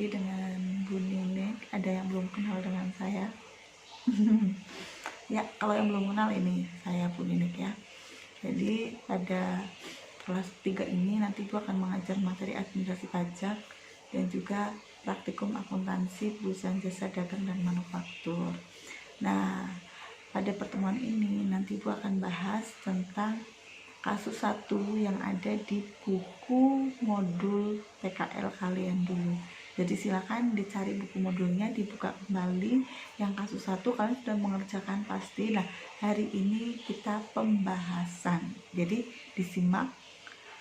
lagi dengan Bu Ninik. Ada yang belum kenal dengan saya? Ya, kalau yang belum kenal, ini saya Bu Ninik ya. Jadi pada kelas 3 ini nanti Bu akan mengajar materi administrasi pajak dan juga praktikum akuntansi perusahaan jasa dagang dan manufaktur. Nah, pada pertemuan ini nanti Bu akan bahas tentang kasus 1 yang ada di buku modul PKL kalian dulu. Jadi silakan dicari buku modulnya, dibuka kembali. Yang kasus 1 kalian sudah mengerjakan pasti. Nah, hari ini kita pembahasan. Jadi disimak,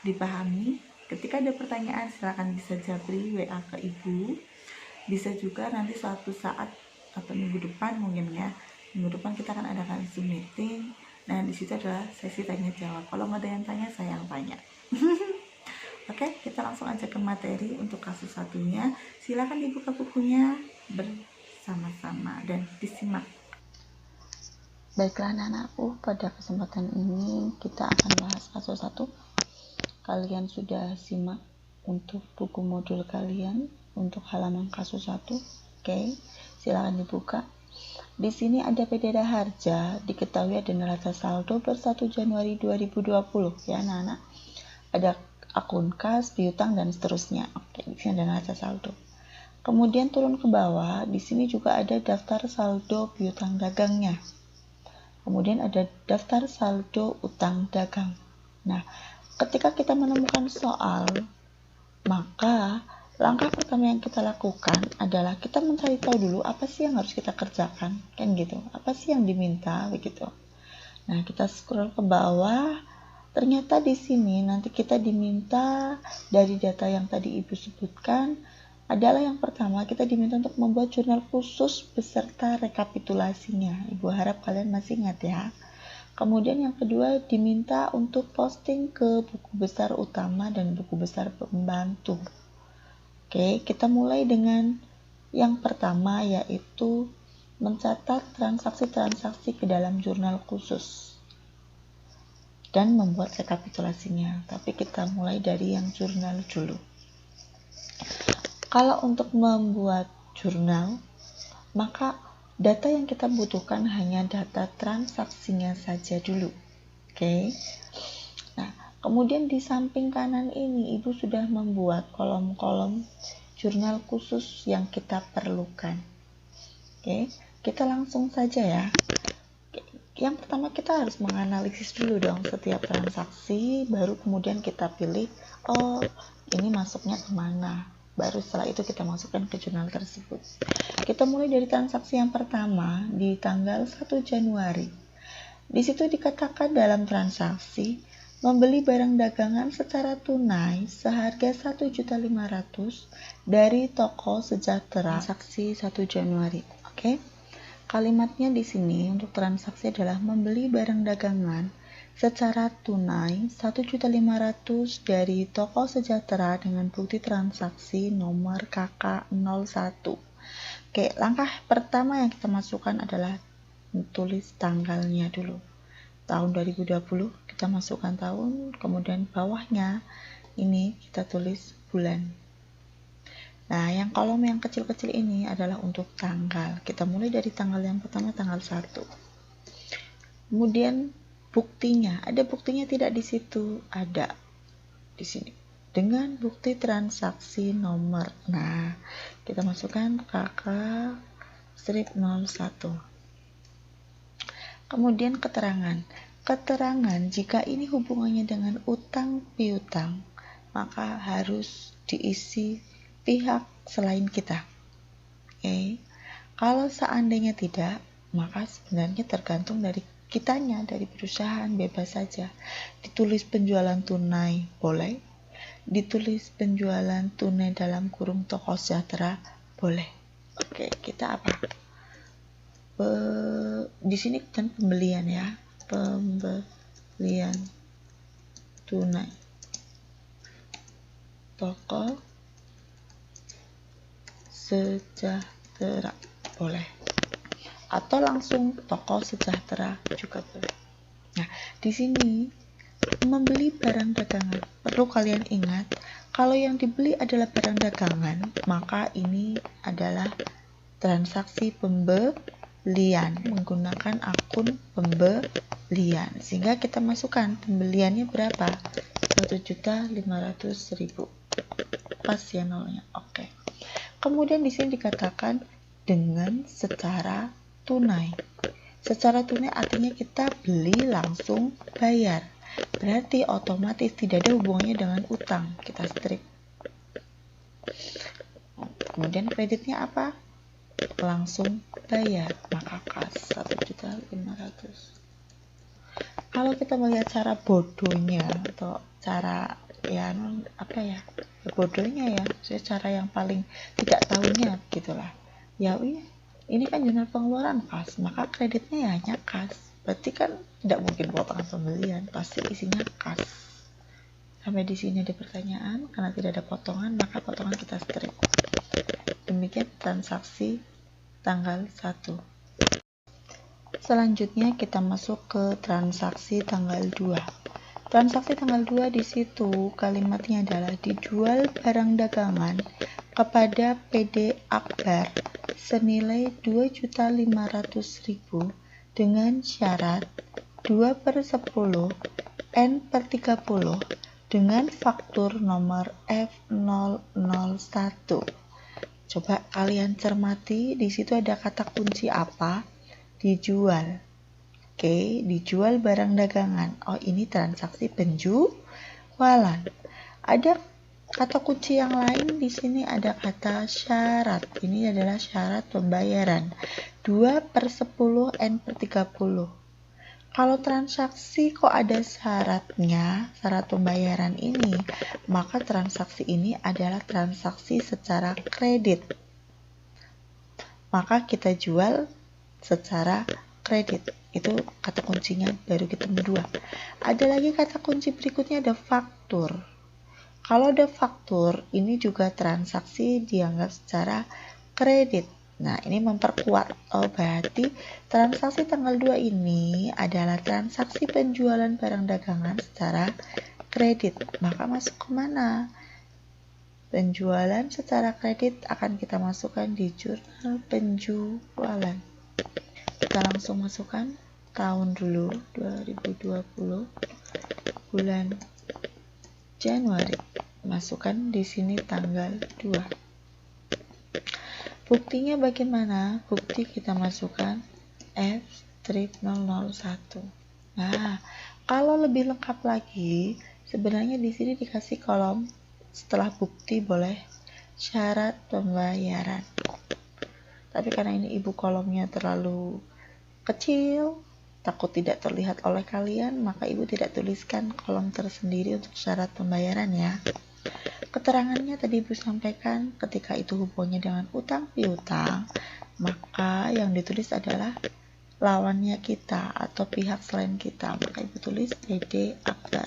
dipahami. Ketika ada pertanyaan silakan bisa japri WA ke Ibu. Bisa juga nanti suatu saat atau minggu depan mungkin ya. Minggu depan kita akan adakan Zoom meeting. Nah, di situ adalah sesi tanya jawab. Kalau nggak ada yang tanya, saya yang tanya. Oke, kita langsung aja ke materi untuk kasus 1-nya. Silakan dibuka bukunya bersama-sama dan disimak. Baiklah anak-anakku, pada kesempatan ini kita akan bahas kasus 1. Kalian sudah simak untuk buku modul kalian untuk halaman kasus 1. Oke, silakan dibuka. Di sini ada PDD harja, diketahui ada neraca saldo per 1 Januari 2020 ya anak-anak. Ada akun kas, piutang dan seterusnya. Oke, di sini ada neraca saldo. Kemudian turun ke bawah, di sini juga ada daftar saldo piutang dagangnya. Kemudian ada daftar saldo utang dagang. Nah, ketika kita menemukan soal, maka langkah pertama yang kita lakukan adalah kita mencari tahu dulu apa sih yang harus kita kerjakan, kan gitu. Apa sih yang diminta begitu. Nah, kita scroll ke bawah. Ternyata di sini nanti kita diminta dari data yang tadi Ibu sebutkan adalah yang pertama kita diminta untuk membuat jurnal khusus beserta rekapitulasinya. Ibu harap kalian masih ingat ya. Kemudian yang kedua diminta untuk posting ke buku besar utama dan buku besar pembantu. Oke, kita mulai dengan yang pertama yaitu mencatat transaksi-transaksi ke dalam jurnal khusus dan membuat rekapitulasinya. Tapi kita mulai dari yang jurnal dulu. Kalau untuk membuat jurnal, maka data yang kita butuhkan hanya data transaksinya saja dulu. Oke. Nah, kemudian di samping kanan ini Ibu sudah membuat kolom-kolom jurnal khusus yang kita perlukan. Oke, kita langsung saja ya. Yang pertama kita harus menganalisis dulu dong setiap transaksi, baru kemudian kita pilih, oh ini masuknya kemana. Baru setelah itu kita masukkan ke jurnal tersebut. Kita mulai dari transaksi yang pertama di tanggal 1 Januari. Di situ dikatakan dalam transaksi membeli barang dagangan secara tunai seharga 1.500.000 dari toko Sejahtera. Transaksi 1 Januari. Oke. Kalimatnya di sini untuk transaksi adalah membeli barang dagangan secara tunai 1.500.000 dari toko Sejahtera dengan bukti transaksi nomor KK01. Oke, langkah pertama yang kita masukkan adalah tulis tanggalnya dulu. Tahun 2020 kita masukkan tahun, kemudian bawahnya ini kita tulis bulan. Nah, yang kolom yang kecil-kecil ini adalah untuk tanggal. Kita mulai dari tanggal yang pertama, tanggal 1. Kemudian buktinya, ada buktinya tidak di situ? Ada di sini. Dengan bukti transaksi nomor. Nah, kita masukkan KK-01. Kemudian keterangan. Keterangan jika ini hubungannya dengan utang piutang, maka harus diisi pihak selain kita. Oke. Kalau seandainya tidak, maka sebenarnya tergantung dari kitanya, dari perusahaan, bebas saja. Ditulis penjualan tunai boleh, ditulis penjualan tunai dalam kurung toko Sejahtera boleh. Oke, kita apa? Di sini kan pembelian ya, pembelian tunai toko Sejahtera boleh, atau langsung toko Sejahtera juga boleh. Nah, di sini membeli barang dagangan. Perlu kalian ingat, kalau yang dibeli adalah barang dagangan, maka ini adalah transaksi pembelian menggunakan akun pembelian. Sehingga kita masukkan pembeliannya berapa? 1.500.000. Pas ya nolnya. Oke. Kemudian di sini dikatakan dengan secara tunai. Secara tunai artinya kita beli langsung bayar. Berarti otomatis tidak ada hubungannya dengan utang. Kita strip. Kemudian kreditnya apa? Langsung bayar. Maka kas 1.500.000. Kalau kita melihat cara bodohnya atau cara bodohnya ya, cara yang paling tidak tahunya gitulah. Ya ini kan jurnal pengeluaran kas, maka kreditnya ya hanya kas. Berarti kan tidak mungkin potongan pembelian, pasti isinya kas. Sampai di sini ada pertanyaan, karena tidak ada potongan, maka potongan kita strip. Demikian transaksi tanggal 1. Selanjutnya kita masuk ke transaksi tanggal 2. Transaksi tanggal 2 di situ kalimatnya adalah dijual barang dagangan kepada PD Akbar senilai 2.500.000 dengan syarat 2/10 N/30 dengan faktur nomor F001. Coba kalian cermati, di situ ada kata kunci apa? Dijual. Oke, dijual barang dagangan. Oh, ini transaksi penjualan. Ada kata kunci yang lain di sini, ada kata syarat. Ini adalah syarat pembayaran. 2/10 N/30. Kalau transaksi kok ada syaratnya, syarat pembayaran ini, maka transaksi ini adalah transaksi secara kredit. Maka kita jual secara kredit. Itu kata kuncinya baru ketemu 2. Ada lagi kata kunci berikutnya, ada faktur. Kalau ada faktur, ini juga transaksi dianggap secara kredit. Nah, ini memperkuat. Oh, berarti transaksi tanggal 2 ini adalah transaksi penjualan barang dagangan secara kredit. Maka masuk kemana? Penjualan secara kredit akan kita masukkan di jurnal penjualan. Kita langsung masukkan tahun dulu, 2020, bulan Januari. Masukkan di sini tanggal 2. Buktinya bagaimana? Bukti kita masukkan F-001. Nah, kalau lebih lengkap lagi, sebenarnya di sini dikasih kolom setelah bukti boleh syarat pembayaran. Tapi karena ini ibu kolomnya terlalu kecil, takut tidak terlihat oleh kalian, maka ibu tidak tuliskan kolom tersendiri untuk syarat pembayaran ya. Keterangannya tadi ibu sampaikan, ketika itu hubungannya dengan utang piutang, maka yang ditulis adalah lawannya kita atau pihak selain kita, maka ibu tulis PD Akbar.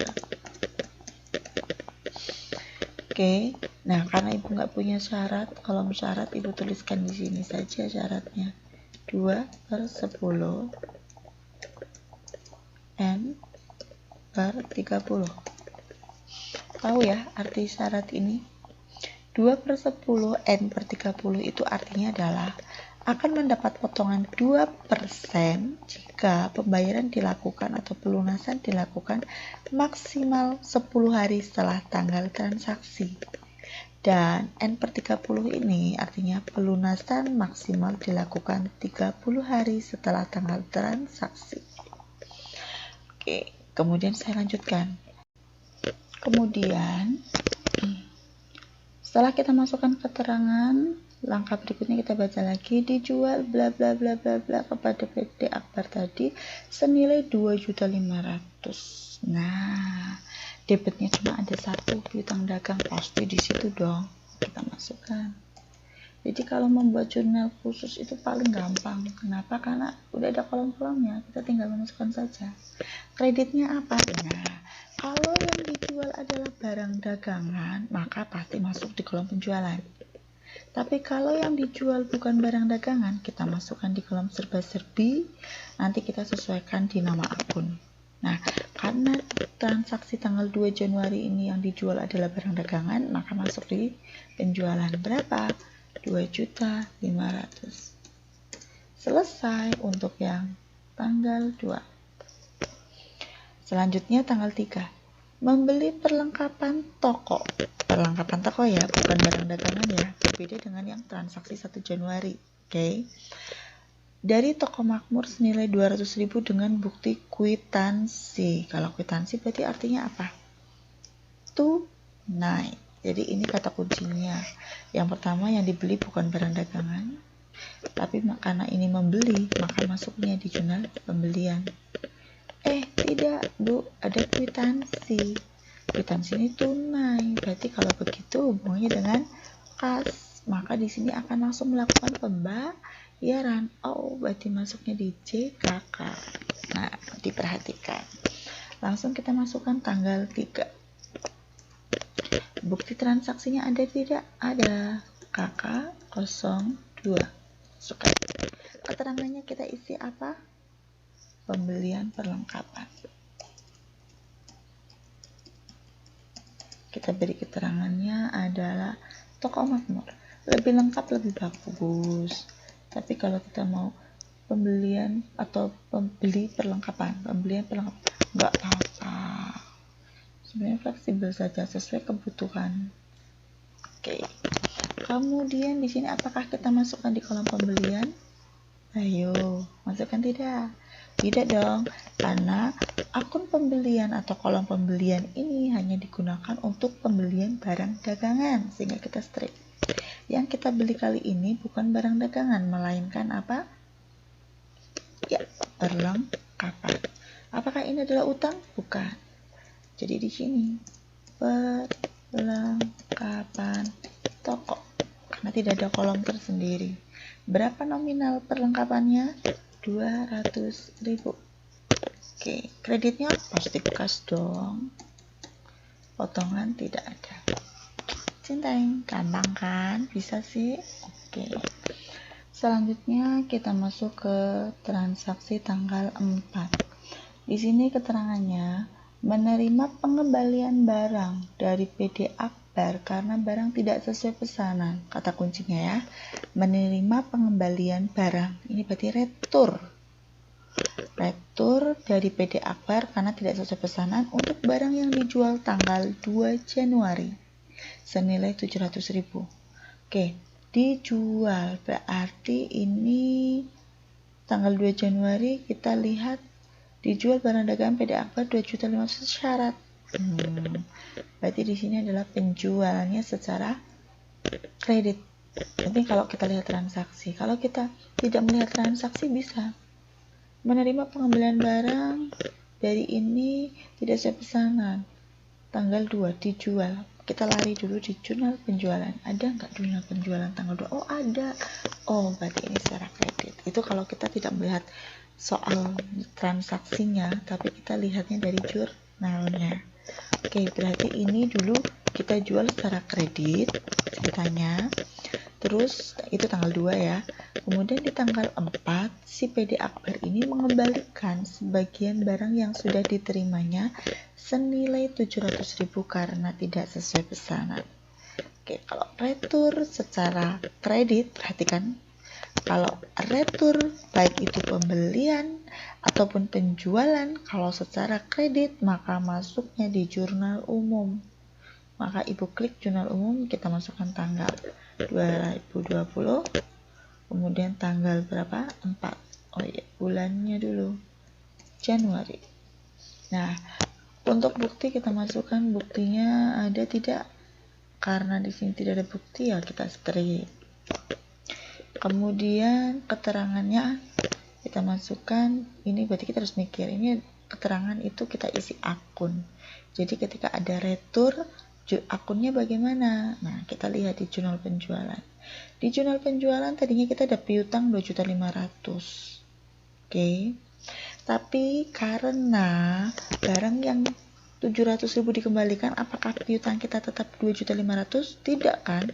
Oke, nah karena ibu nggak punya syarat, kolom syarat ibu tuliskan di sini saja syaratnya 2/10 N/30. Tahu ya arti syarat ini? 2/10 N/30 itu artinya adalah akan mendapat potongan 2% jika pembayaran dilakukan atau pelunasan dilakukan maksimal 10 hari setelah tanggal transaksi. Dan N/30 ini artinya pelunasan maksimal dilakukan 30 hari setelah tanggal transaksi. Oke, kemudian saya lanjutkan. Kemudian setelah kita masukkan keterangan, langkah berikutnya kita baca lagi, dijual bla bla bla bla bla kepada PD Akbar tadi senilai 2.500.000. Nah, debitnya cuma ada 1, piutang dagang, pasti di situ dong kita masukkan. Jadi kalau membuat jurnal khusus itu paling gampang. Kenapa? Karena udah ada kolom-kolomnya, kita tinggal memasukkan saja. Kreditnya apa? Nah, kalau yang dijual adalah barang dagangan, maka pasti masuk di kolom penjualan. Tapi kalau yang dijual bukan barang dagangan, kita masukkan di kolom serba-serbi, nanti kita sesuaikan di nama akun. Nah, karena transaksi tanggal 2 Januari ini yang dijual adalah barang dagangan, maka masuk di penjualan. Berapa? 2.500.000. Selesai untuk yang tanggal 2. Selanjutnya tanggal 3. Membeli perlengkapan toko. Perlengkapan toko ya, bukan barang dagangan ya. Berbeda dengan yang transaksi 1 Januari. Oke. Dari toko Makmur senilai 200.000 dengan bukti kwitansi. Kalau kwitansi berarti artinya apa? Tunai. Jadi ini kata kuncinya. Yang pertama, yang dibeli bukan barang dagangan, tapi karena ini membeli, maka masuknya di jurnal pembelian. Tidak Bu, ada kwitansi. Kwitansi ini tunai. Berarti kalau begitu hubungannya dengan kas, maka di sini akan langsung melakukan pembayaran. Berarti masuknya di JKK. Nah, diperhatikan. Langsung kita masukkan tanggal 3. Bukti transaksinya ada tidak? Ada. KK02. Keterangannya kita isi apa? Pembelian perlengkapan. Kita beri keterangannya adalah toko Makmur. Lebih lengkap, lebih bagus. Tapi kalau kita mau pembelian atau pembeli perlengkapan, nggak apa-apa. Sebenarnya fleksibel saja sesuai kebutuhan. Oke. Kemudian di sini apakah kita masukkan di kolom pembelian? Ayo, masukkan tidak? Tidak dong, karena akun pembelian atau kolom pembelian ini hanya digunakan untuk pembelian barang dagangan, sehingga kita strip. Yang kita beli kali ini bukan barang dagangan, melainkan apa? Ya, perlengkapan. Apakah ini adalah utang? Bukan. Jadi di sini perlengkapan toko, karena tidak ada kolom tersendiri. Berapa nominal perlengkapannya? 200.000. Oke, kreditnya pasti kas dong. Potongan tidak ada. Cinteng, gampang kan? Bisa sih? Oke. Selanjutnya kita masuk ke transaksi tanggal 4. Di sini keterangannya menerima pengembalian barang dari PD Akbar karena barang tidak sesuai pesanan. Kata kuncinya ya, menerima pengembalian barang. Ini berarti retur. Retur dari PD Akbar karena tidak sesuai pesanan untuk barang yang dijual tanggal 2 Januari senilai 700.000. Oke, dijual berarti ini tanggal 2 Januari kita lihat dijual barang dagangan PD Akbar 2.500.000 syarat. Berarti di sini adalah penjualannya secara kredit. Nanti kalau kita lihat transaksi, kalau kita tidak melihat transaksi bisa menerima pengembalian barang dari ini tidak sesuai pesanan. Tanggal 2 dijual. Kita lari dulu di jurnal penjualan. Ada nggak jurnal penjualan tanggal 2? Ada. Berarti ini secara kredit. Itu kalau kita tidak melihat soal transaksinya, tapi kita lihatnya dari jurnalnya. Oke, berarti ini dulu kita jual secara kredit ceritanya. Terus itu tanggal 2 ya. Kemudian di tanggal 4 si PD Akbar ini mengembalikan sebagian barang yang sudah diterimanya senilai 700.000 karena tidak sesuai pesanan. Oke, kalau retur secara kredit, perhatikan. Kalau retur baik itu pembelian ataupun penjualan, kalau secara kredit maka masuknya di jurnal umum. Maka Ibu klik jurnal umum, kita masukkan tanggal 2020, kemudian tanggal berapa? 4. Bulannya dulu, Januari. Nah, untuk bukti kita masukkan buktinya ada tidak? Karena di sini tidak ada bukti ya kita strip. Kemudian keterangannya kita masukkan, ini berarti kita harus mikir, ini keterangan itu kita isi akun. Jadi ketika ada retur, akunnya bagaimana? Nah, kita lihat di jurnal penjualan. Di jurnal penjualan tadinya kita ada piutang 2.500.000. Oke. Tapi karena barang yang 700.000 dikembalikan, apakah piutang kita tetap 2.500.000? Tidak kan?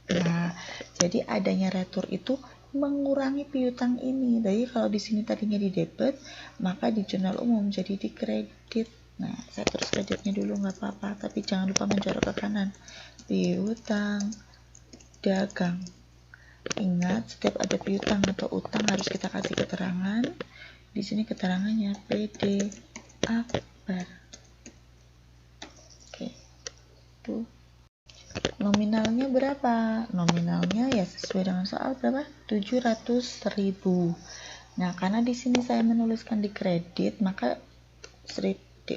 Nah, jadi adanya retur itu mengurangi piutang ini. Jadi kalau di sini tadinya di debit, maka di jurnal umum jadi di kredit. Nah, saya terus kreditnya dulu nggak apa-apa, tapi jangan lupa menjorok ke kanan. Piutang dagang. Ingat, setiap ada piutang atau utang harus kita kasih keterangan. Di sini keterangannya PD akbar. Oke, tuh. Nominalnya berapa? Nominalnya ya sesuai dengan soal berapa? 700.000. Nah, karena di sini saya menuliskan di kredit, maka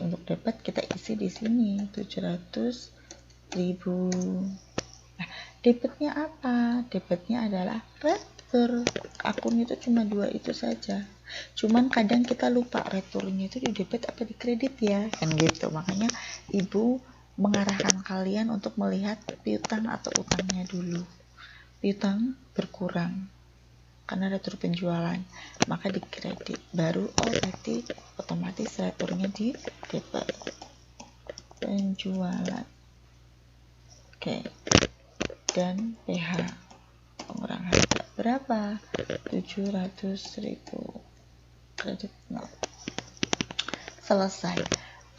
untuk debit kita isi di sini 700.000. Nah, debitnya apa? Debitnya adalah retur. Akun itu cuma 2 itu saja. Cuman kadang kita lupa returnya itu di debit apa di kredit ya, kan gitu. Makanya Ibu mengarahkan kalian untuk melihat piutang atau utangnya dulu. Piutang berkurang karena retur penjualan, maka di kredit. Baru berarti otomatis returnya di debit. Penjualan. Oke. Dan PH pengurang harga berapa? 700.000. Kredit 0. Selesai.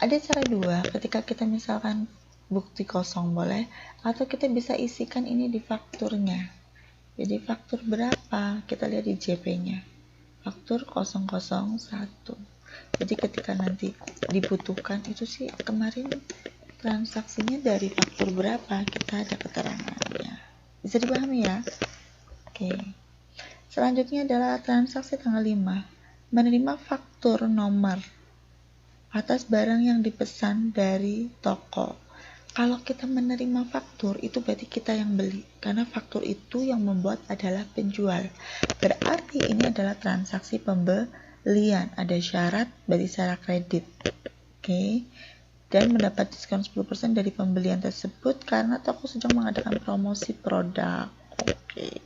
Ada cara dua, ketika kita misalkan bukti kosong boleh, atau kita bisa isikan ini di fakturnya. Jadi faktur berapa? Kita lihat di JP-nya. Faktur 001. Jadi ketika nanti dibutuhkan itu sih kemarin transaksinya dari faktur berapa, kita ada keterangannya. Bisa dipahami ya? Oke. Selanjutnya adalah transaksi tanggal 5. Menerima faktur nomor atas barang yang dipesan dari toko. Kalau kita menerima faktur, itu berarti kita yang beli, karena faktur itu yang membuat adalah penjual. Berarti ini adalah transaksi pembelian. Ada syarat berarti secara kredit. Oke. Dan mendapat diskon 10% dari pembelian tersebut karena toko sedang mengadakan promosi produk. Oke.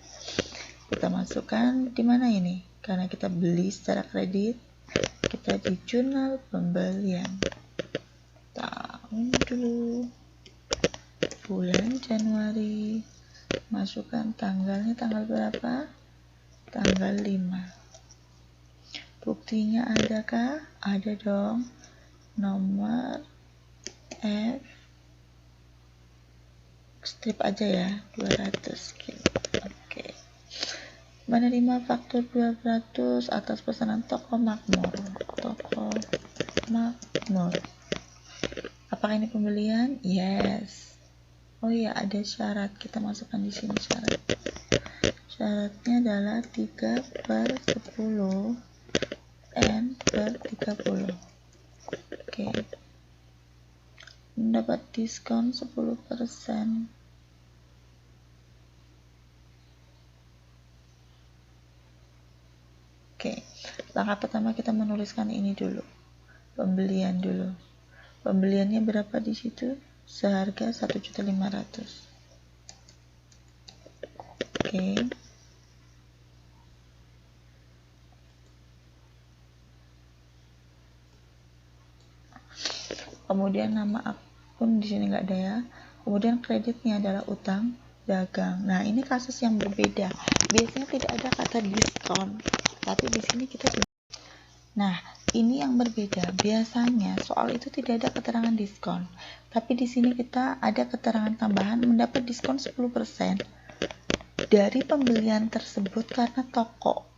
Kita masukkan di mana ini? Karena kita beli secara kredit, kita di jurnal pembelian. Tahun dulu, bulan Januari, masukkan tanggalnya tanggal berapa? Tanggal 5. Buktinya adakah? Ada dong. Nomor F strip aja ya, 200 gitu. Oke. Menerima faktur 200 atas pesanan toko Makmur. Toko Makmur. Apakah ini pembelian? Yes. Oh iya, ada syarat. Kita masukkan di sini syarat. Syaratnya adalah 3/10 N/30. Oke. Mendapat diskon 10%. Oke, langkah pertama kita menuliskan ini dulu. Pembelian dulu. Pembeliannya berapa di situ? Seharga 1.500.000. Oke. Kemudian nama akun di sini nggak ada ya. Kemudian kreditnya adalah utang dagang. Nah, ini kasus yang berbeda. Biasanya tidak ada kata diskon, tapi di sini kita. Nah, ini yang berbeda. Biasanya soal itu tidak ada keterangan diskon, tapi di sini kita ada keterangan tambahan mendapat diskon 10% dari pembelian tersebut karena toko.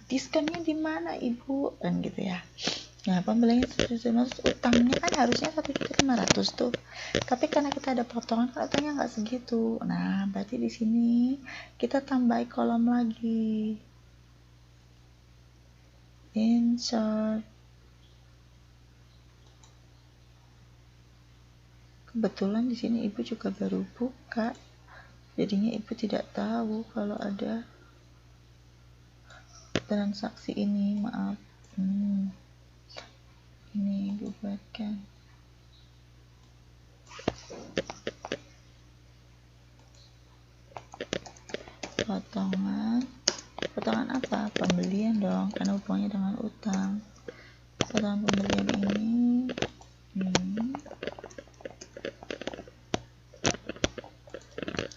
Diskonnya di mana, Ibu? Kan gitu ya. Nah, pembelian 1.500, utangnya kan harusnya 1.500.000 tuh. Tapi karena kita ada potongan, kan utangnya nggak segitu. Nah, berarti di sini kita tambahin kolom lagi. Insert. Kebetulan di sini Ibu juga baru buka. Jadinya Ibu tidak tahu kalau ada transaksi ini, maaf. Ini Ibu buatkan. Potongan apa? Pembelian dong, karena hubungannya dengan utang. Potongan pembelian ini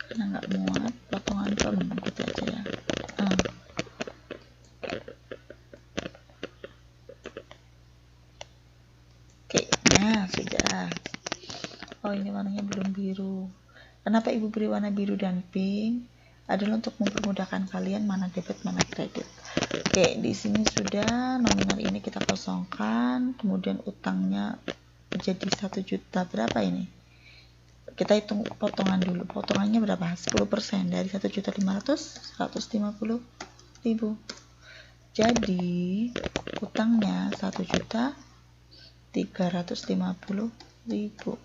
karena nggak muat, potongan pem gitu aja ya. sudah. Oh, ini warnanya belum biru. Kenapa ibu beri warna biru dan pink? Adalah untuk mempermudahkan kalian mana debit mana kredit. Oke, di sini sudah nominal ini kita kosongkan, kemudian utangnya jadi 1 juta. Berapa ini? Kita hitung potongan dulu. Potongannya berapa? 10% dari 1.500.000, 150.000. Jadi utangnya 1.350.000.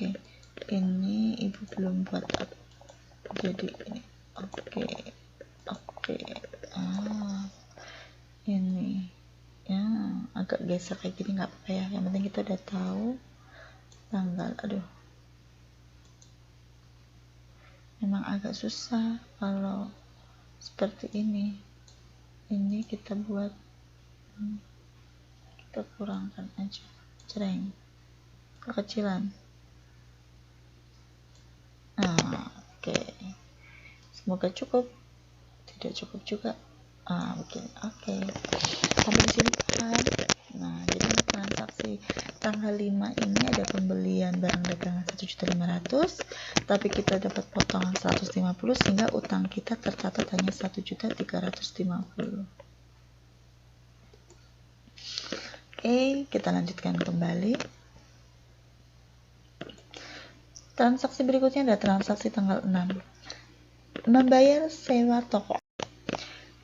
Oke, ini ibu belum buat up. Jadi ini oke. Ini ya agak geser kayak gini nggak apa-apa ya, yang penting kita udah tahu tanggal. Aduh, memang agak susah kalau seperti ini kita buat, kita kurangkan aja, cereng, kekecilan. Oke. Semoga cukup. Tidak cukup juga. Begini. Oke. Sampai di sini kan. Nah, jadi transaksi tanggal 5 ini ada pembelian barang dagangan 1.500.000, tapi kita dapat potongan 150 sehingga utang kita tercatat hanya 1.350.000. Oke, kita lanjutkan kembali. Transaksi berikutnya adalah transaksi tanggal 6. Membayar sewa toko.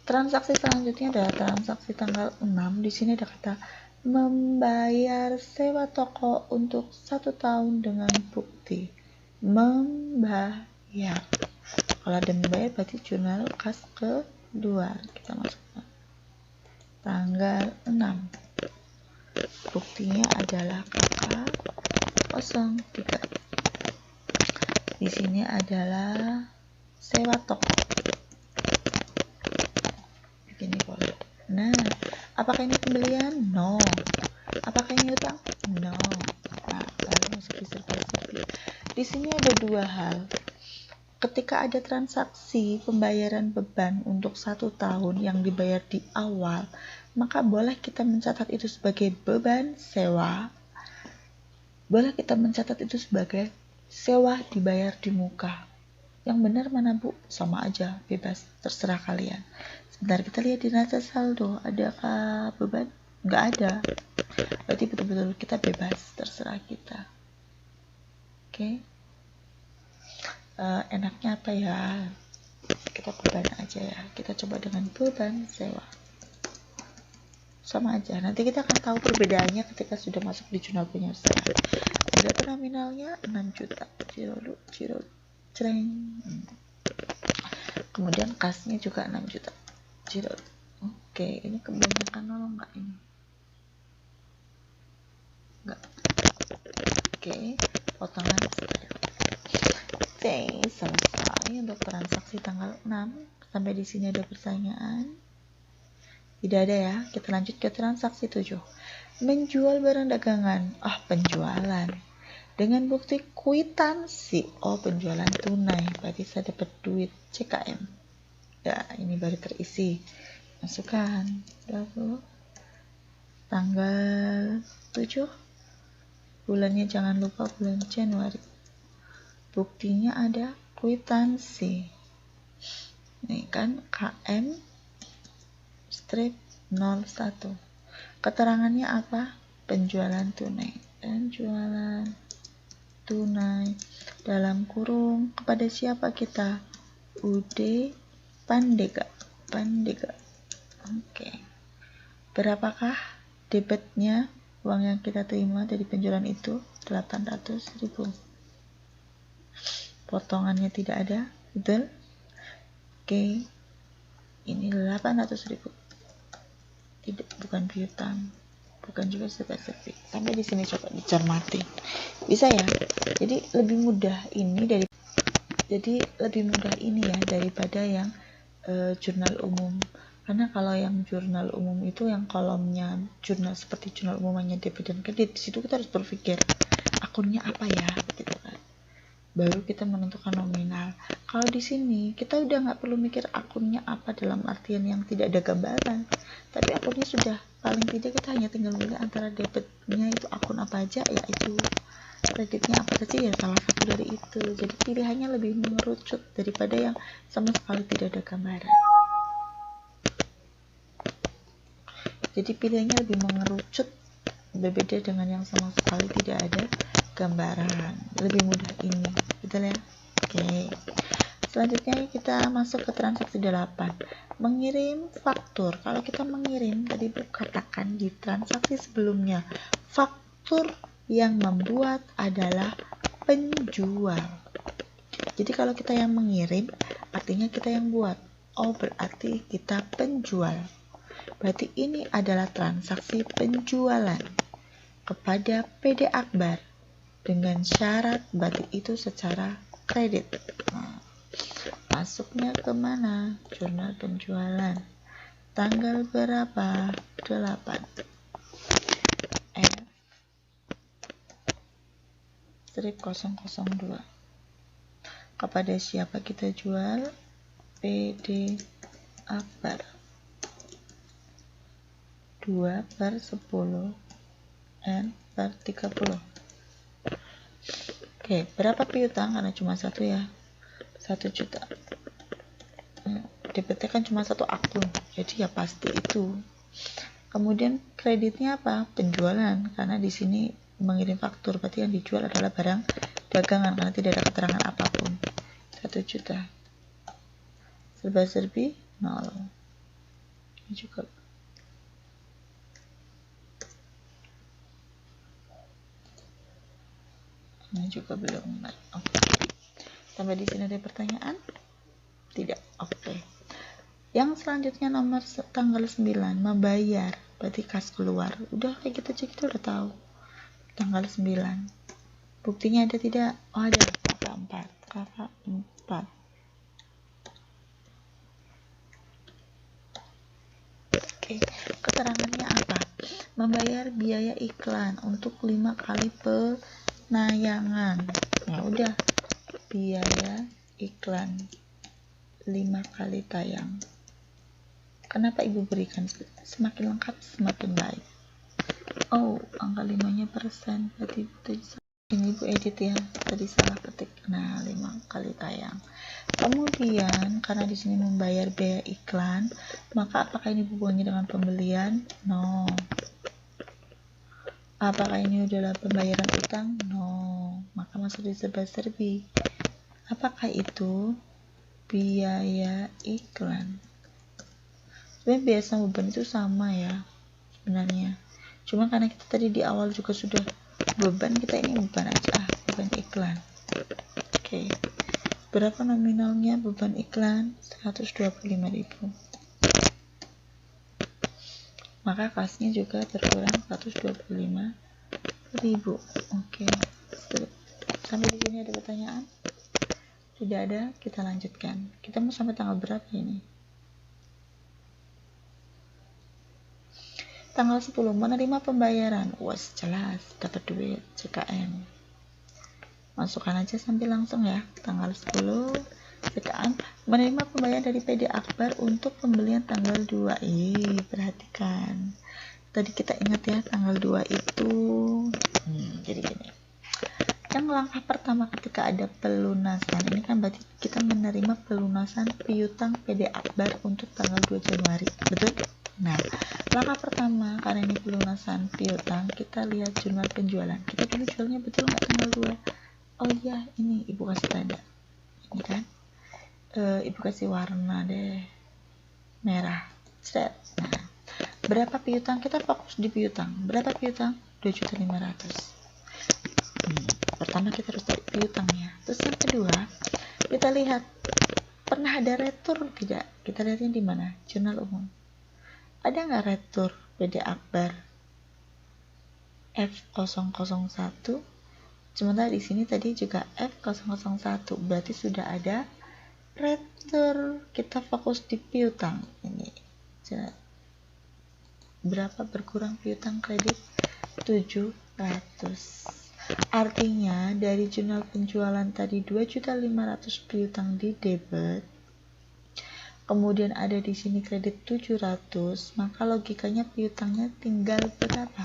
Transaksi selanjutnya adalah transaksi tanggal 6. Di sini ada kata membayar sewa toko untuk 1 tahun dengan bukti membayar. Kalau ada membayar berarti jurnal kas kedua. Kita masukkan tanggal 6. Buktinya adalah KK03. Di sini adalah sewa toko. Begini boleh. Nah, apakah ini pembelian? No. Apakah ini utang? No. Nah, lalu masuk di serba-serbi. Di sini ada 2 hal. Ketika ada transaksi pembayaran beban untuk 1 tahun yang dibayar di awal, maka boleh kita mencatat itu sebagai beban sewa. Boleh kita mencatat itu sebagai sewa dibayar di muka. Yang benar mana, Bu? Sama aja, bebas, terserah kalian. Sebentar, kita lihat di neraca saldo, adakah beban? Nggak ada. Berarti betul-betul kita bebas, terserah kita. Oke. Enaknya apa ya? Kita beban aja ya. Kita coba dengan beban sewa. Sama aja. Nanti kita akan tahu perbedaannya ketika sudah masuk di jurnal penyelesaian. Data nominalnya 6 juta. Cereng. Kemudian kasnya juga 6 juta. Oke, ini kebanyakan nolong nggak ini? Nggak. Oke, potongan sekitar. Oke, selesai untuk transaksi tanggal 6. Sampai di sini ada pertanyaan? Tidak ada ya. Kita lanjut ke transaksi 7. Menjual barang dagangan. Penjualan. Dengan bukti kwitansi. Penjualan tunai. Berarti saya dapat duit CKM. Ya, ini baru terisi. Masukkan. Tanggal 7. Bulannya jangan lupa bulan Januari. Buktinya ada kwitansi. Ini kan KM strip 01. Keterangannya apa? Penjualan tunai. Penjualan tunai dalam kurung kepada siapa kita? UD Pandega. Oke. Berapakah debitnya uang yang kita terima dari penjualan itu? 800.000. Potongannya tidak ada, betul? Oke. Ini 800.000. Tidak, bukan piutang. Bukan juga serba-serbi. Sampai di sini coba dicermati. Bisa ya? Jadi lebih mudah ini ya daripada yang jurnal umum. Karena kalau yang jurnal umum itu yang kolomnya jurnal seperti jurnal umum hanya debit dan kredit, di situ kita harus berpikir akunnya apa ya, gitu kan. baru kita menentukan nominal. Kalau di sini kita udah nggak perlu mikir akunnya apa dalam artian yang tidak ada gambaran, tapi akunnya sudah, paling tidak kita hanya tinggal milih antara debitnya itu akun apa aja, yaitu kreditnya apa saja, ya salah satu dari itu. Jadi pilihannya lebih mengerucut daripada yang sama sekali tidak ada gambaran. Jadi pilihannya lebih mengerucut, berbeda dengan yang sama sekali tidak ada gambaran. Lebih mudah ini, betul ya? Oke. Selanjutnya kita masuk ke transaksi 8. Mengirim faktur. Kalau kita mengirim, tadi katakan di transaksi sebelumnya, faktur yang membuat adalah penjual. Jadi kalau kita yang mengirim, artinya kita yang buat. Oh, berarti kita penjual. Berarti ini adalah transaksi penjualan kepada PD Akbar dengan syarat berarti itu secara kredit. Nah, masuknya ke mana? Jurnal penjualan. Tanggal berapa? 8. F-002. Kepada siapa kita jual? PD Akbar. 2/10 N/30. Oke, berapa piutang? Karena cuma satu ya, 1 juta. DPT kan cuma satu akun, jadi ya pasti itu. Kemudian kreditnya apa? Penjualan, karena di sini mengirim faktur, berarti yang dijual adalah barang dagangan karena tidak ada keterangan apapun. 1 juta. Serba-serbi 0. Ini juga. Ini juga belum. Oke. Sampai di sini ada pertanyaan? Tidak. Oke. Yang selanjutnya nomor tanggal 9, membayar, berarti kas keluar. Udah kayak gitu aja kita udah tahu. Tanggal 9. Buktinya ada tidak? Oh, ada. KK 4. Oke. Keterangannya apa? Membayar biaya iklan untuk 5 kali penayangan. Ya udah. Biaya iklan 5 kali tayang. Kenapa ibu berikan? Semakin lengkap semakin baik. Oh, angka 5-nya persen. Berarti ini ibu edit ya. Tadi salah ketik. Nah, 5 kali tayang. Kemudian karena di sini membayar biaya iklan, maka apakah ini hubungannya dengan pembelian? No. Apakah ini adalah pembayaran utang? No. Maka masuk di serba-serbi. Apakah itu biaya iklan? Sebenarnya biaya sama beban itu sama ya sebenarnya. Cuma karena kita tadi di awal juga sudah beban, kita ini beban aja, beban iklan. Oke. Berapa nominalnya beban iklan? 125.000. Maka kasnya juga berkurang 125.000. Oke. Sampai di sini ada pertanyaan? Tidak ada, kita lanjutkan. Kita mau sampai tanggal berapa ini? Tanggal 10, menerima pembayaran. Was, jelas, dapat duit, CKM. Masukkan aja sambil langsung ya. Tanggal 10, CKM, menerima pembayaran dari PD Akbar untuk pembelian tanggal 2. Perhatikan. Tadi kita ingat ya, tanggal 2 itu. Jadi gini. Yang langkah pertama ketika ada pelunasan, ini kan berarti kita menerima pelunasan piutang PD Akbar untuk tanggal 2 Januari. Betul? Nah, langkah pertama, karena ini pelunasan piutang, kita lihat jurnal penjualan. Kita dulu jualnya betul nggak tanggal 2? Oh iya, ini ibu kasih tanda. Ini kan, ibu kasih warna deh, merah. Set. Nah, berapa piutang? Kita fokus di piutang. Berapa piutang? 2.500.000. Pertama kita harus tahu piutangnya. Terus yang kedua, kita lihat pernah ada retur tidak? Kita lihatnya di mana? Jurnal umum. Ada nggak retur PD Akbar F001? Sementara di sini tadi juga F001, berarti sudah ada retur. Kita fokus di piutang ini. Berapa berkurang piutang kredit? 700. Artinya dari jurnal penjualan tadi 2.500.000 piutang di debit, kemudian ada di sini kredit 700, maka logikanya piutangnya tinggal berapa?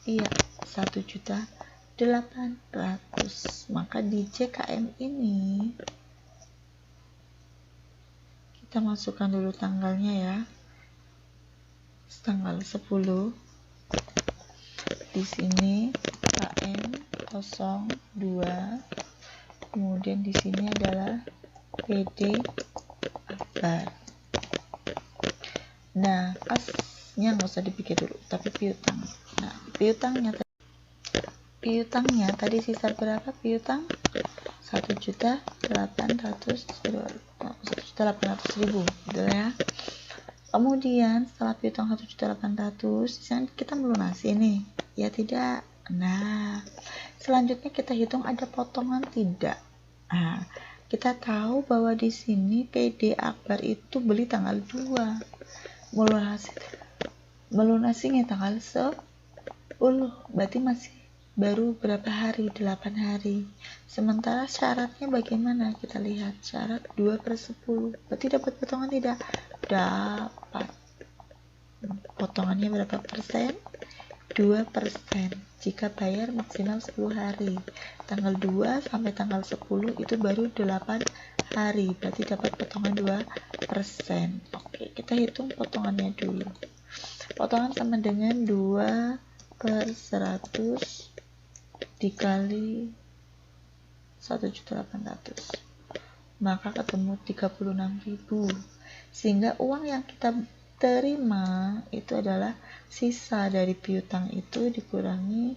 Iya, 1.800.000. Maka di JKM ini kita masukkan dulu tanggalnya ya. Tanggal 10. Di sini KM 02. Kemudian di sini adalah PD Akbar. Nah, kasnya nggak usah dipikir dulu, tapi piutang. Nah, piutangnya tadi sisa berapa piutang? 1.800.000, gitu ya. Kemudian setelah piutang 1.800.000, disana kita melunasi nih, ya tidak? Nah, selanjutnya kita hitung ada potongan tidak. Nah, kita tahu bahwa di sini PD Akbar itu beli tanggal 2, melunasinya tanggal 10, berarti masih baru berapa hari? 8 hari. Sementara syaratnya bagaimana? Kita lihat syarat 2/10. Berarti dapat potongan tidak? Dapat. Potongannya berapa persen? 2%. Jika bayar maksimal 10 hari. Tanggal 2 sampai tanggal 10 itu baru 8 hari. Berarti dapat potongan 2%. Oke, kita hitung potongannya dulu. Potongan sama dengan 2/100 dikali 1.800.000, maka ketemu 36.000. Sehingga uang yang kita terima itu adalah sisa dari piutang itu dikurangi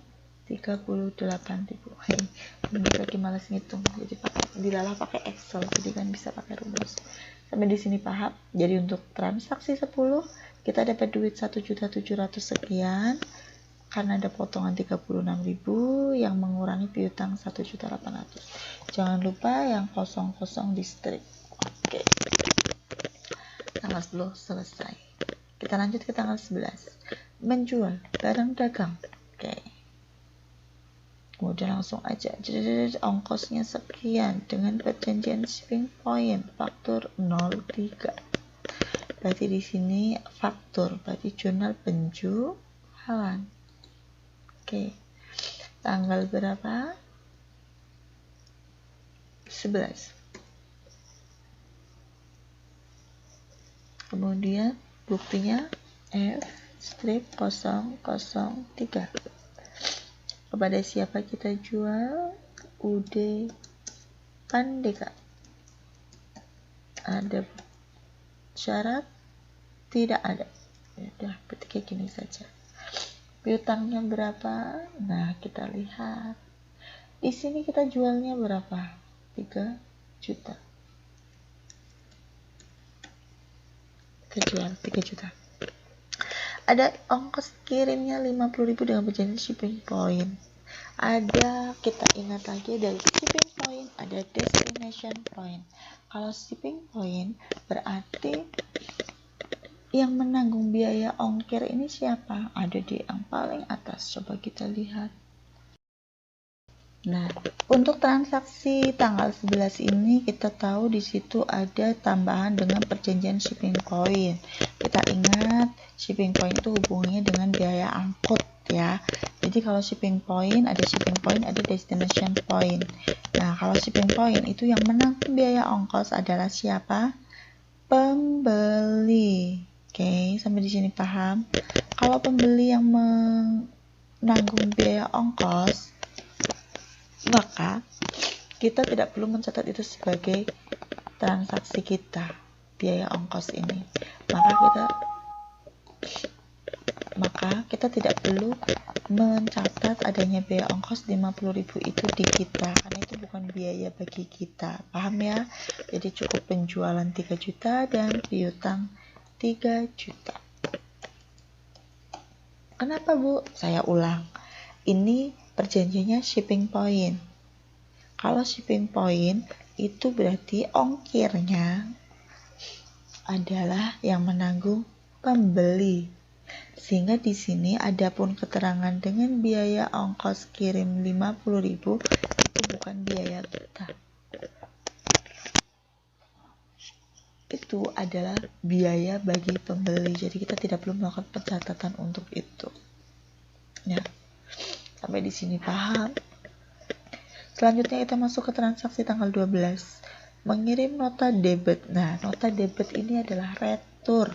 38.000. Lagi malas ngitung, jadi dilalah pakai Excel, jadi kan bisa pakai rumus. Sampai di sini paham? Jadi untuk transaksi 10 kita dapat duit 1.700.000 sekian. Karena ada potongan 36.000 yang mengurangi piutang 1.800.000. Jangan lupa yang kosong-kosong di strip. Oke. Tanggal 10 selesai. Kita lanjut ke tanggal 11. Menjual barang dagang. Oke. Kemudian langsung aja. Ongkosnya sekian dengan perjanjian shipping point faktur 03. Berarti di sini faktur, berarti jurnal penjualan. Oke, tanggal berapa? 11. Kemudian buktinya F strip 003. Kepada siapa kita jual? UD Pandega. Ada syarat? Tidak ada. Udah, ketik gini saja. Piutangnya berapa? Nah, kita lihat. Di sini kita jualnya berapa? 3 juta. Kita jual 3 juta. Ada ongkos kirimnya 50.000 dengan perjanjian shipping point. Ada, kita ingat lagi dari shipping point, ada destination point. Kalau shipping point berarti yang menanggung biaya ongkir ini siapa? Ada di yang paling atas. Coba kita lihat. Nah, untuk transaksi tanggal 11 ini kita tahu di situ ada tambahan dengan perjanjian shipping point. Kita ingat shipping point itu hubungannya dengan biaya angkut ya. Jadi kalau shipping point, ada destination point. Nah, kalau shipping point itu yang menanggung biaya ongkos adalah siapa? Pembeli. Oke, sampai di sini paham? Kalau pembeli yang menanggung biaya ongkos, maka kita tidak perlu mencatat itu sebagai transaksi kita, biaya ongkos ini. Maka kita tidak perlu mencatat adanya biaya ongkos 50.000 itu di kita, karena itu bukan biaya bagi kita. Paham ya? Jadi cukup penjualan 3 juta dan piutang 3 juta. Kenapa Bu? Saya ulang. Ini perjanjiannya shipping point. Kalau shipping point itu berarti ongkirnya adalah yang menanggung pembeli. Sehingga di sini adapun keterangan dengan biaya ongkos kirim 50.000 itu bukan biaya kita. Itu adalah biaya bagi pembeli. Jadi kita tidak perlu melakukan pencatatan untuk itu. Ya. Sampai di sini paham? Selanjutnya kita masuk ke transaksi tanggal 12. Mengirim nota debit. Nah, nota debit ini adalah retur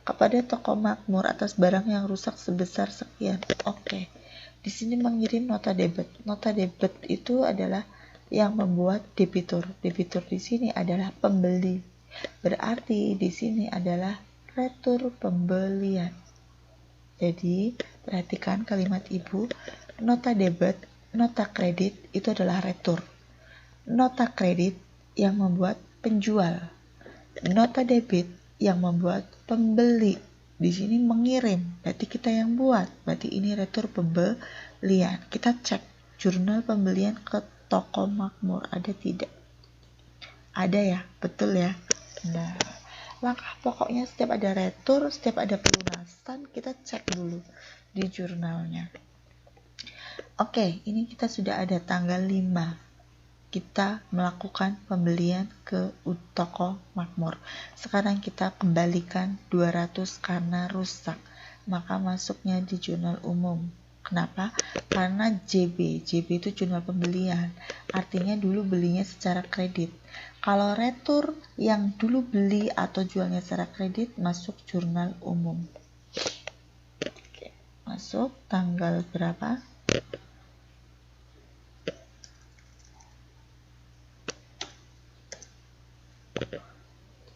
kepada toko makmur atas barang yang rusak sebesar sekian. Oke. Di sini mengirim nota debit. Nota debit itu adalah yang membuat debitur. Debitur di sini adalah pembeli. Berarti di sini adalah retur pembelian. Jadi, perhatikan kalimat Ibu. Nota debit, nota kredit itu adalah retur. Nota kredit yang membuat penjual. Nota debit yang membuat pembeli. Di sini mengirim, berarti kita yang buat. Berarti ini retur pembelian. Kita cek jurnal pembelian ke toko makmur, ada tidak? Ada ya, betul ya. Nah, langkah pokoknya setiap ada retur, setiap ada pelunasan, kita cek dulu di jurnalnya. Oke, ini kita sudah ada tanggal 5. Kita melakukan pembelian ke toko makmur. Sekarang kita kembalikan 200 karena rusak. Maka masuknya di jurnal umum. Kenapa? Karena JB itu jurnal pembelian. Artinya dulu belinya secara kredit. Kalau retur yang dulu beli atau jualnya secara kredit masuk jurnal umum. Oke, masuk tanggal berapa?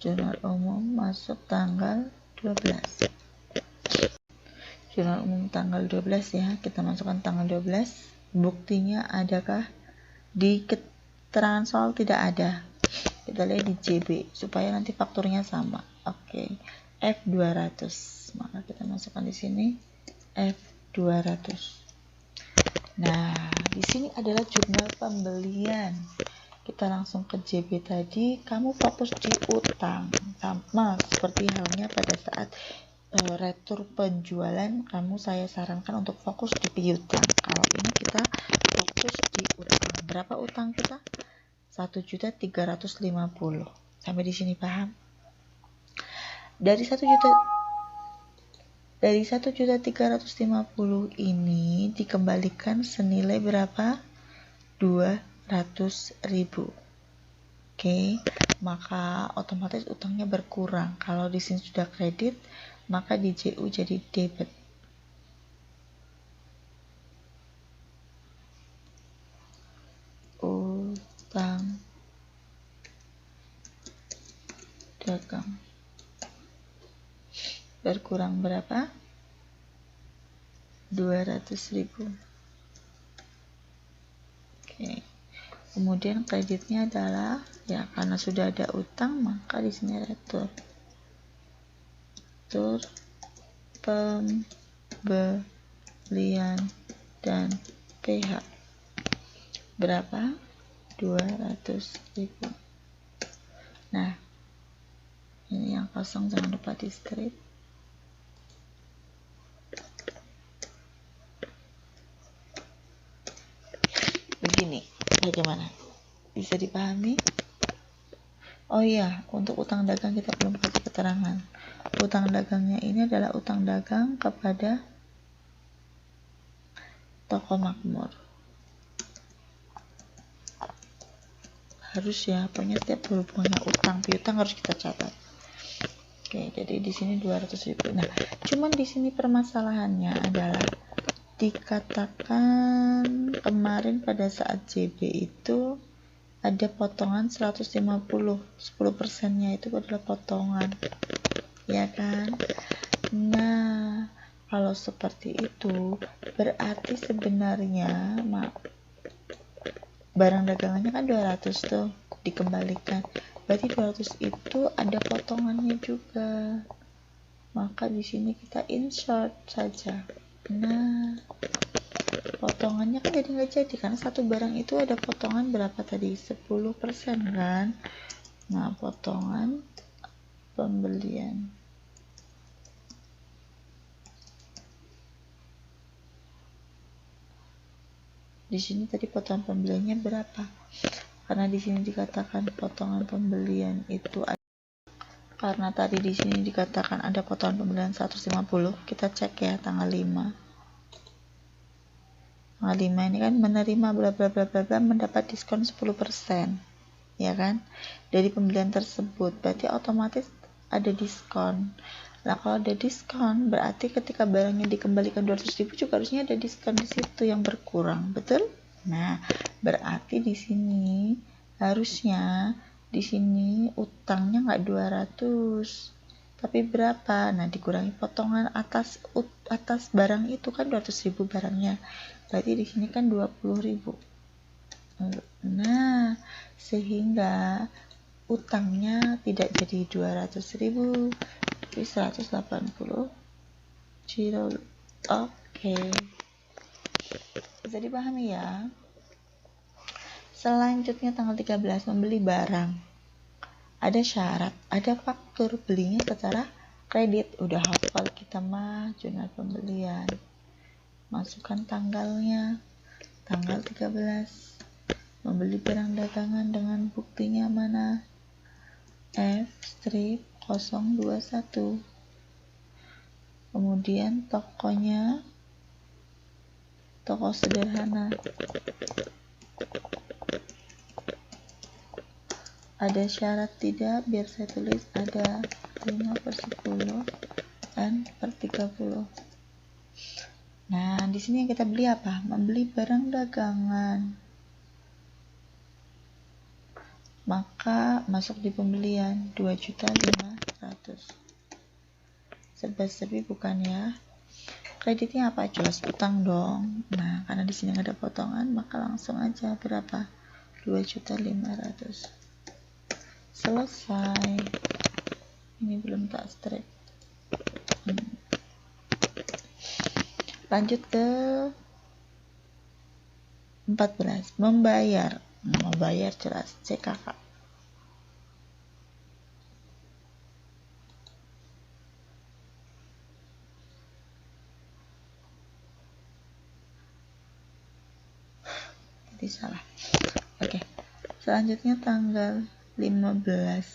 Jurnal umum masuk tanggal 12. Jurnal umum tanggal 12 ya. Kita masukkan tanggal 12. Buktinya adakah? Di keterangan soal tidak ada. Kita lihat di JB supaya nanti fakturnya sama. Oke. F200. Maka kita masukkan di sini F200. Nah, di sini adalah jurnal pembelian. Kita langsung ke JB tadi, kamu fokus di utang. Sama seperti halnya pada saat retur penjualan, saya sarankan untuk fokus di piutang. Kalau ini kita fokus di utang. Berapa utang kita? 1.350.000. Sampai di sini paham? Dari 1.350.000 ini dikembalikan senilai berapa? 200.000. Oke, maka otomatis utangnya berkurang. Kalau di sini sudah kredit, maka di JU jadi debit. Utang dagang berkurang berapa? 200.000. Oke. Kemudian kreditnya adalah ya karena sudah ada utang maka di sini retur pembelian dan PH berapa? 200.000. Nah, ini yang kosong jangan lupa di strip. Begini, bagaimana? Bisa dipahami? Oh iya, untuk utang dagang kita belum kasih keterangan. Utang dagangnya ini adalah utang dagang kepada toko makmur. Harus ya, pokoknya setiap berhubungannya utang piutang harus kita catat. Oke, jadi di sini 200.000. Nah, cuman di sini permasalahannya adalah dikatakan kemarin pada saat JB itu ada potongan 150, 10%-nya itu adalah potongan, ya kan? Nah, kalau seperti itu berarti sebenarnya barang dagangannya kan 200 tuh dikembalikan, berarti 200 itu ada potongannya juga, maka di sini kita insert saja. Nah, potongannya kan jadi nggak jadi karena satu barang itu ada potongan berapa tadi? 10% kan? Nah, potongan pembelian Di sini tadi potongan pembeliannya berapa? Karena di sini dikatakan potongan pembelian itu ada, karena tadi di sini dikatakan ada potongan pembelian 150, kita cek ya tanggal 5. Tanggal 5 ini kan menerima bla bla bla bla bla mendapat diskon 10%, ya kan? Dari pembelian tersebut, berarti otomatis ada diskon. Nah, kalau ada diskon berarti ketika barangnya dikembalikan 200.000 juga harusnya ada diskon di situ yang berkurang, betul? Nah, berarti di sini harusnya di sini utangnya nggak 200, tapi berapa? Nah, dikurangi potongan atas barang itu kan 200.000 barangnya. Berarti di sini kan 20.000. Nah, sehingga utangnya tidak jadi 200.000 tapi 180 juta. Oke. Bisa dipahami ya. Selanjutnya tanggal 13 membeli barang. Ada syarat, ada faktur, belinya secara kredit. Udah hafal kita mah jurnal pembelian. Masukkan tanggalnya. Tanggal 13. Membeli barang dagangan dengan buktinya mana? F-021. Kemudian tokonya toko sederhana. Ada syarat tidak? Biar saya tulis ada 5/10 N/30. Nah, di sini yang kita beli apa? Membeli barang dagangan. Maka masuk di pembelian 2.500.000. Serba-serbi bukan ya? Kreditnya apa? Jelas utang dong. Nah, karena di sini nggak ada potongan, maka langsung aja berapa? 2.500.000. Selesai. Ini belum tak straight. Lanjut ke 14. Membayar jelas CKK. Tadi salah. Oke. Selanjutnya tanggal 14.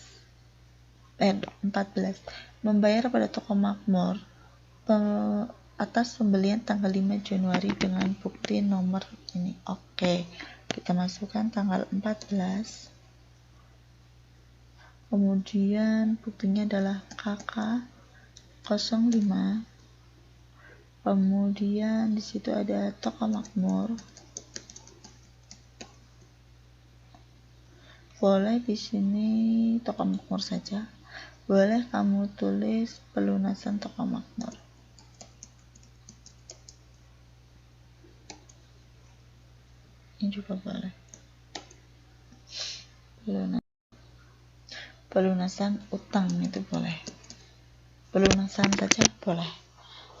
Membayar pada toko makmur atas pembelian tanggal 5 Januari dengan bukti nomor ini. Oke, kita masukkan tanggal 14. Kemudian buktinya adalah KK 05. Kemudian di situ ada toko makmur. Boleh di sini toko makmur saja. Boleh kamu tulis pelunasan toko makmur. Ini juga boleh. Pelunasan utang itu boleh. Pelunasan saja boleh.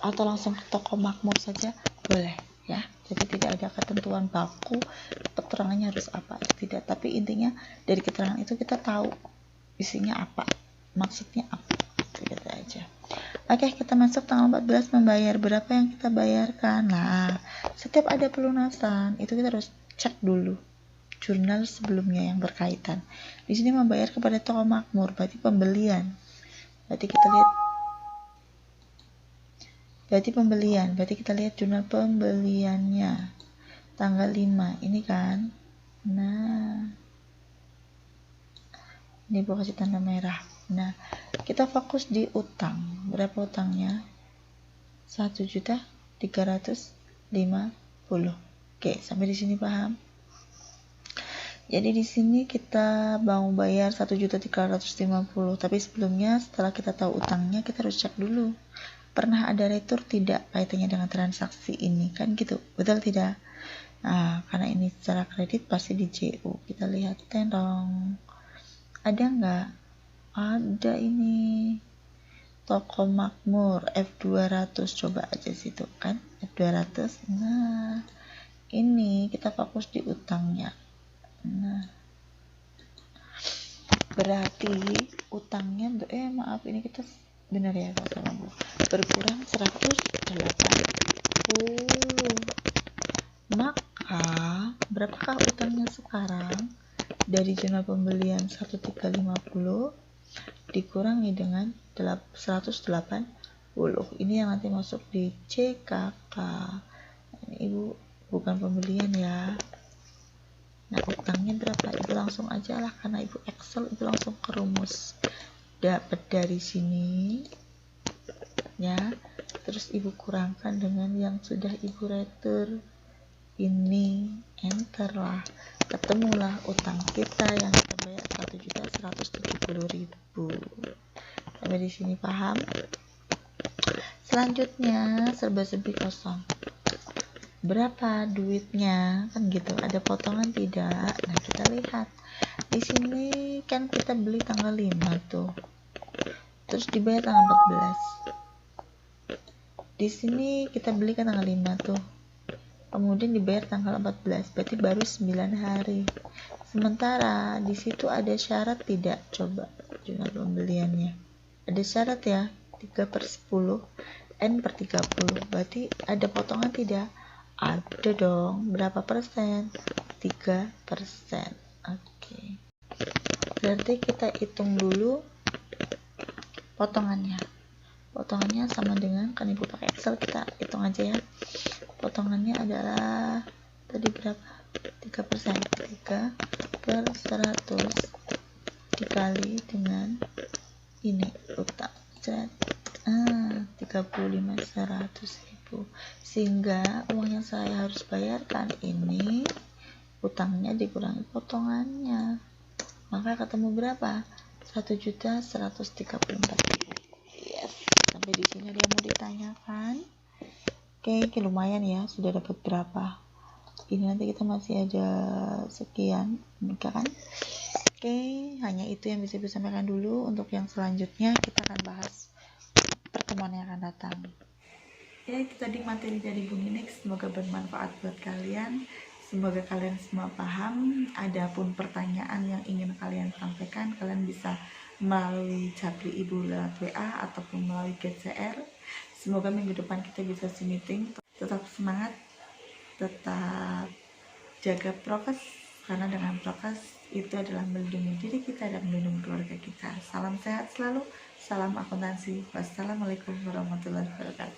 Atau langsung ke toko makmur saja boleh ya. Jadi tidak ada ketentuan baku keterangannya harus apa, tidak. Tapi intinya dari keterangan itu kita tahu isinya apa, maksudnya apa, gitu aja. Oke, kita masuk tanggal 14 membayar. Berapa yang kita bayarkan? Nah, setiap ada pelunasan itu kita harus cek dulu jurnal sebelumnya yang berkaitan. Di sini membayar kepada toko makmur, berarti pembelian. Berarti kita lihat jurnal pembeliannya tanggal 5 ini kan. Nah, ini gua kasih tanda merah. Nah, kita fokus di utang. Berapa utangnya? 1.350.000. Oke, sampai di sini paham? Jadi di sini kita mau bayar 1.350.000, tapi sebelumnya setelah kita tahu utangnya kita harus cek dulu. Pernah ada retur tidak kaitannya dengan transaksi ini, kan gitu, betul tidak? Nah, karena ini secara kredit pasti di JU. Kita lihat dong. Ada nggak? Ada ini. Toko makmur F200, coba aja situ kan, F200. Nah, ini kita fokus di utangnya. Nah, berarti utangnya maaf ini kita benar ya berkurang 180. Maka berapakah utangnya sekarang? Dari jumlah pembelian 1350 dikurangi dengan 180. Ini yang nanti masuk di CKK. Ini Ibu bukan pembelian ya. Nah, utangnya berapa? Ibu langsung aja lah, karena Ibu Excel, Ibu langsung ke rumus. Dapat dari sini ya, terus Ibu kurangkan dengan yang sudah Ibu retur ini, enter lah, ketemulah utang kita yang kita bayar 1.170.000. Sampai di sini paham? Selanjutnya serba-serbi kosong. Berapa duitnya? Kan gitu. Ada potongan tidak? Nah, kita lihat. Di sini kan kita beli tanggal 5 tuh. Terus dibayar tanggal 14. Di sini kita beli kan tanggal 5 tuh. Kemudian dibayar tanggal 14, berarti baru 9 hari. Sementara di situ ada syarat tidak? Coba jumlah pembeliannya. Ada syarat ya, 3/10, N/30. Berarti ada potongan tidak? Ada dong. Berapa persen? 3%. Oke. Berarti kita hitung dulu potongannya. Potongannya sama dengan, kan Ibu pakai Excel, kita hitung aja ya. Potongannya adalah tadi berapa? 3%. 3/100 dikali dengan ini utang 35.100.000, sehingga uang yang saya harus bayarkan ini utangnya dikurangi potongannya, maka ketemu berapa? 1.134.000. Yes, sampai di sini ada yang mau ditanyakan? Oke, lumayan ya, sudah dapat berapa. Ini nanti kita masih ada sekian, kan? Oke, hanya itu yang bisa saya sampaikan dulu. Untuk yang selanjutnya kita akan bahas pertemuan yang akan datang. Ya, itu tadi materi dari Bu Ninik. Semoga bermanfaat buat kalian. Semoga kalian semua paham. Adapun pertanyaan yang ingin kalian sampaikan, kalian bisa melalui Japri Ibu lewat WA ataupun melalui GCR. Semoga minggu depan kita bisa meeting. Tetap semangat, tetap jaga prokes, karena dengan prokes itu adalah melindungi diri kita dan melindungi keluarga kita. Salam sehat selalu, salam akuntansi. Wassalamualaikum warahmatullahi wabarakatuh.